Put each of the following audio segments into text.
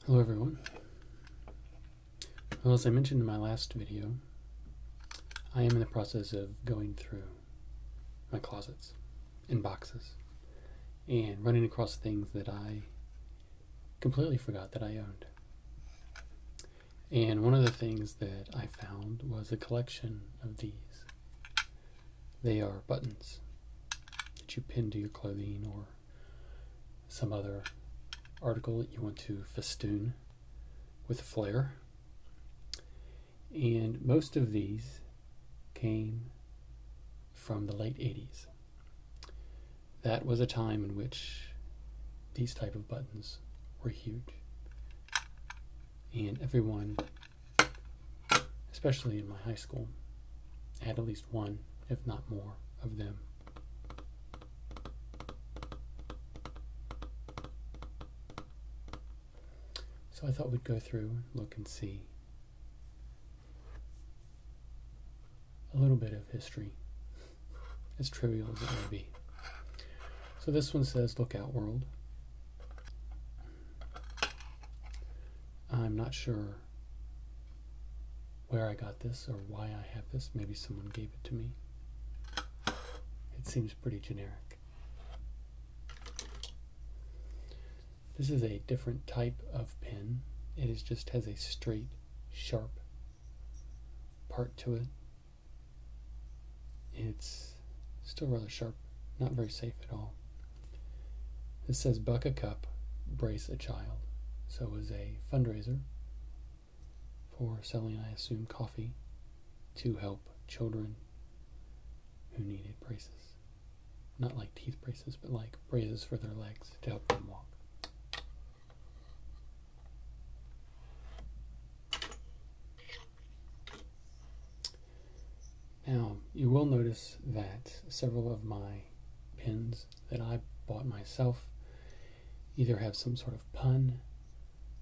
Hello everyone. Well, as I mentioned in my last video, I am in the process of going through my closets and boxes and running across things that I completely forgot that I owned. And one of the things that I found was a collection of these. They are buttons that you pin to your clothing or some other article that you want to festoon with flair. And most of these came from the late 80s. That was a time in which these type of buttons were huge. And everyone, especially in my high school, had at least one, if not more, of them. So I thought we'd go through and look and see a little bit of history, as trivial as it may be. So this one says, "Look out, world." I'm not sure where I got this or why I have this. Maybe someone gave it to me. It seems pretty generic. This is a different type of pin. It just has a straight, sharp part to it. It's still rather sharp, not very safe at all. This says, "Buck a cup, brace a child." So it was a fundraiser for selling, I assume, coffee to help children who needed braces. Not like teeth braces, but like braces for their legs to help them walk. Now, you will notice that several of my pins that I bought myself either have some sort of pun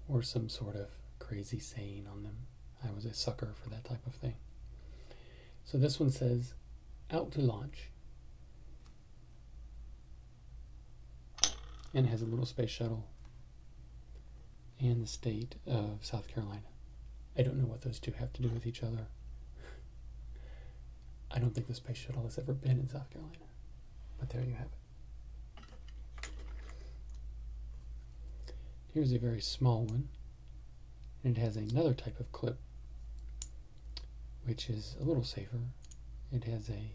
or some sort of crazy saying on them. I was a sucker for that type of thing. So this one says, "Out to launch." And it has a little space shuttle and the state of South Carolina. I don't know what those two have to do with each other. I don't think the space shuttle has ever been in South Carolina, but there you have it. Here's a very small one, and it has another type of clip, which is a little safer. It has a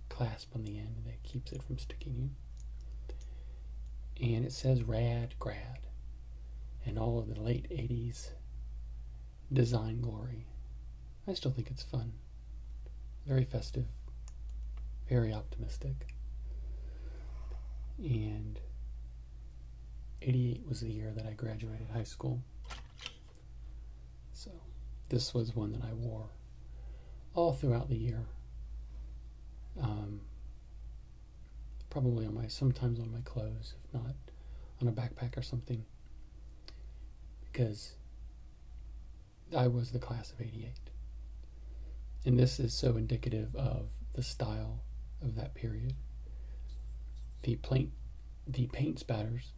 clasp on the end that keeps it from sticking you. And it says "Rad Grad," and all of the late 80s design glory. I still think it's fun. Very festive, very optimistic. And 88 was the year that I graduated high school. So this was one that I wore all throughout the year. Probably sometimes on my clothes, if not on a backpack or something, because I was the class of 88. And this is so indicative of the style of that period. The paint spatters,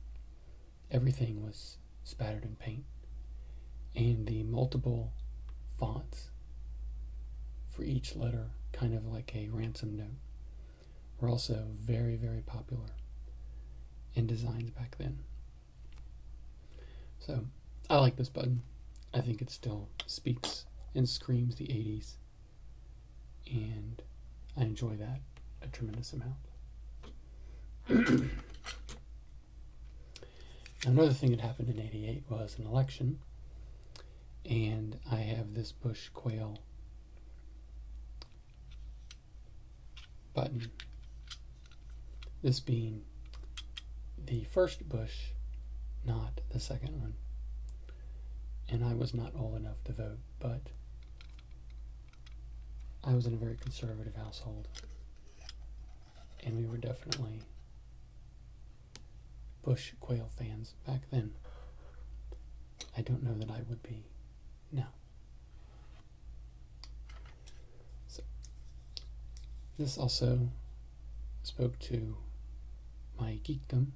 everything was spattered in paint. And the multiple fonts for each letter, kind of like a ransom note, were also very, very popular in designs back then. So I like this button. I think it still speaks and screams the 80s. And I enjoy that a tremendous amount. Another thing that happened in 88 was an election, and I have this Bush Quail button. This being the first Bush, not the second one. And I was not old enough to vote, but I was in a very conservative household, and we were definitely Bush Quail fans back then. I don't know that I would be now. So this also spoke to my geekdom,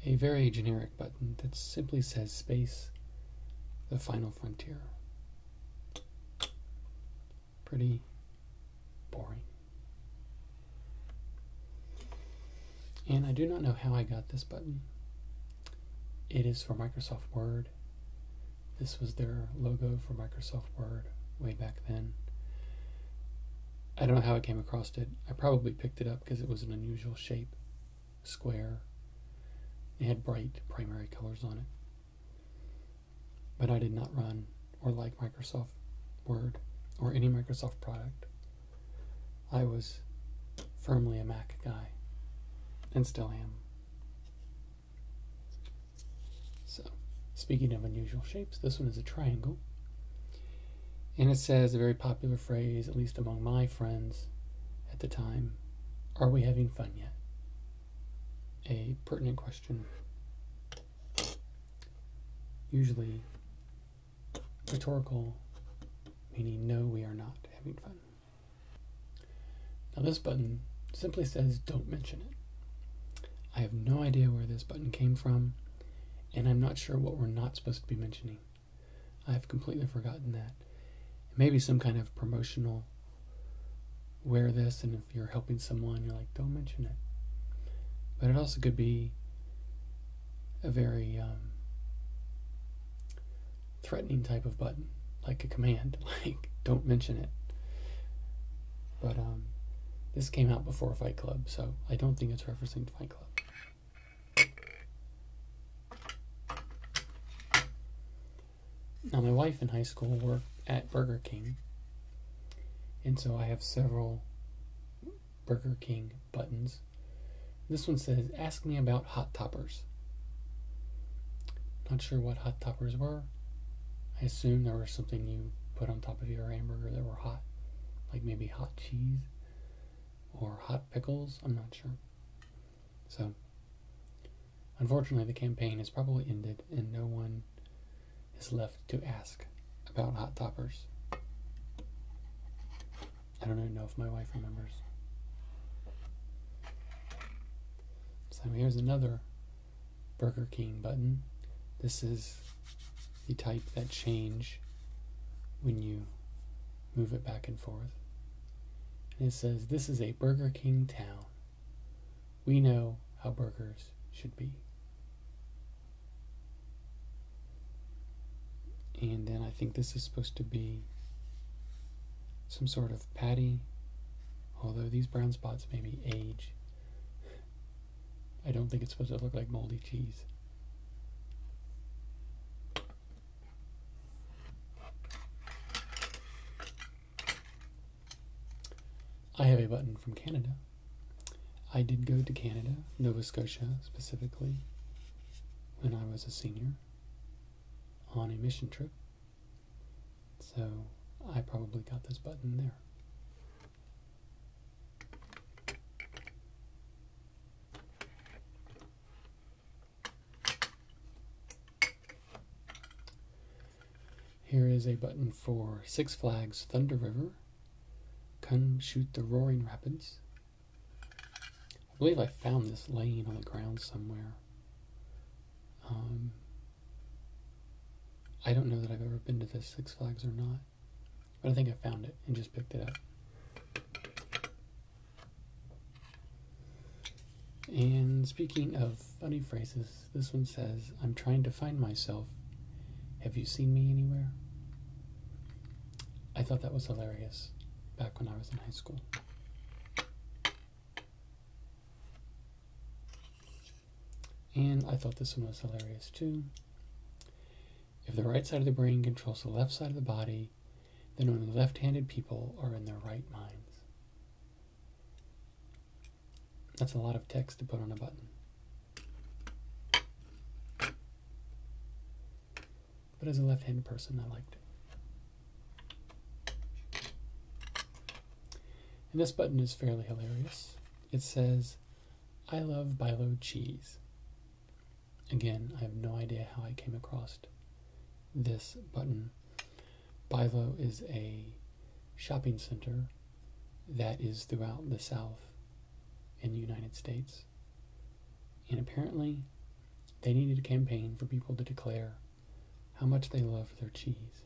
a very generic button that simply says space, the final frontier. Pretty boring. And I do not know how I got this button. It is for Microsoft Word. This was their logo for Microsoft Word way back then. I don't know how I came across it. I probably picked it up because it was an unusual shape, square. It had bright primary colors on it. But I did not run or like Microsoft Word or any Microsoft product. I was firmly a Mac guy, and still am. So, speaking of unusual shapes, this one is a triangle. And it says a very popular phrase, at least among my friends at the time, "Are we having fun yet?" A pertinent question. Usually rhetorical, meaning no, we are not having fun. Now this button simply says don't mention it. I have no idea where this button came from, and I'm not sure what we're not supposed to be mentioning. I have completely forgotten that. Maybe some kind of promotional, wear this, and if you're helping someone, you're like, don't mention it. But it also could be a very threatening type of button, like a command, like don't mention it. But this came out before Fight Club, so I don't think it's referencing to Fight Club. Now, my wife in high school worked at Burger King, and so I have several Burger King buttons. This one says, ask me about hot toppers. Not sure what hot toppers were. I assume there was something you put on top of your hamburger that were hot, like maybe hot cheese or hot pickles. I'm not sure. So, unfortunately, the campaign has probably ended, and no one is left to ask about hot toppers. I don't even know if my wife remembers. So here's another Burger King button. This is the type that change when you move it back and forth. And it says, this is a Burger King town. We know how burgers should be. And then I think this is supposed to be some sort of patty, although these brown spots may be age. I don't think it's supposed to look like moldy cheese. I have a button from Canada. I did go to Canada, Nova Scotia specifically, when I was a senior on a mission trip. So I probably got this button there. Here is a button for Six Flags Thunder River. Come shoot the roaring rapids. I believe I found this laying on the ground somewhere. I don't know that I've ever been to this Six Flags or not, but I think I found it and just picked it up. And speaking of funny phrases, this one says, I'm trying to find myself. Have you seen me anywhere? I thought that was hilarious back when I was in high school. And I thought this one was hilarious too. If the right side of the brain controls the left side of the body, then only left-handed people are in their right minds. That's a lot of text to put on a button. But as a left-handed person, I liked it. And this button is fairly hilarious. It says, I love Bilo cheese. Again, I have no idea how I came across this button. Bilo is a shopping center that is throughout the South in the United States. And apparently, They needed a campaign for people to declare how much they loved their cheese.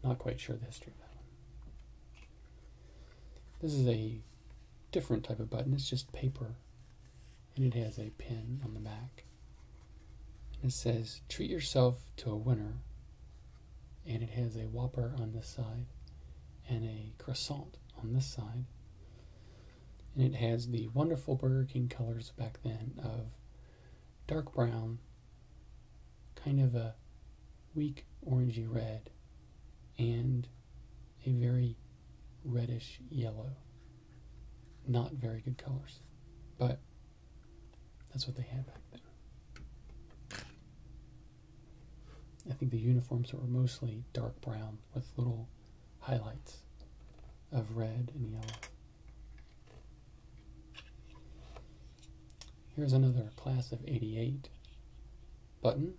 Not quite sure the history of that one. This is a different type of button. It's just paper, and it has a pin on the back. And it says, "Treat yourself to a winner," and it has a Whopper on this side and a croissant on this side. And it has the wonderful Burger King colors back then of dark brown, kind of a weak orangey red, and a very reddish yellow. Not very good colors, but that's what they had back then. I think the uniforms were mostly dark brown with little highlights of red and yellow. Here's another class of '88 button.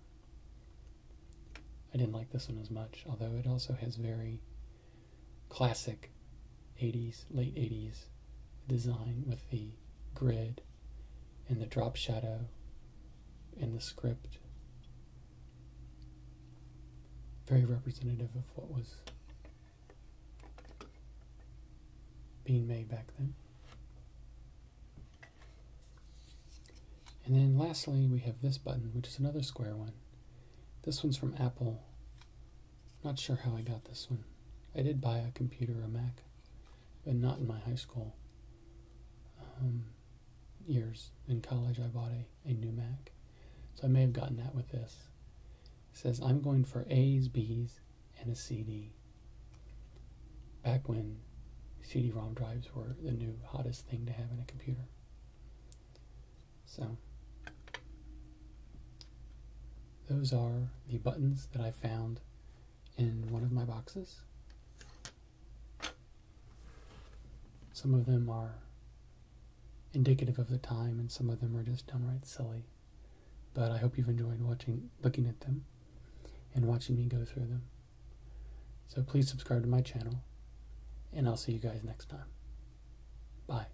I didn't like this one as much, although it also has very classic 80s, late 80s design with the grid and the drop shadow and the script. Very representative of what was being made back then. And then lastly, we have this button, which is another square one. This one's from Apple. Not sure how I got this one. I did buy a computer, a Mac, but not in my high school years. In college, I bought a new Mac. So I may have gotten that with this. It says, "I'm going for A's, B's, and a CD." Back when CD-ROM drives were the new hottest thing to have in a computer. So those are the buttons that I found in one of my boxes. Some of them are indicative of the time, and some of them are just downright silly. But I hope you've enjoyed looking at them, and watching me go through them. So please subscribe to my channel, and I'll see you guys next time. Bye.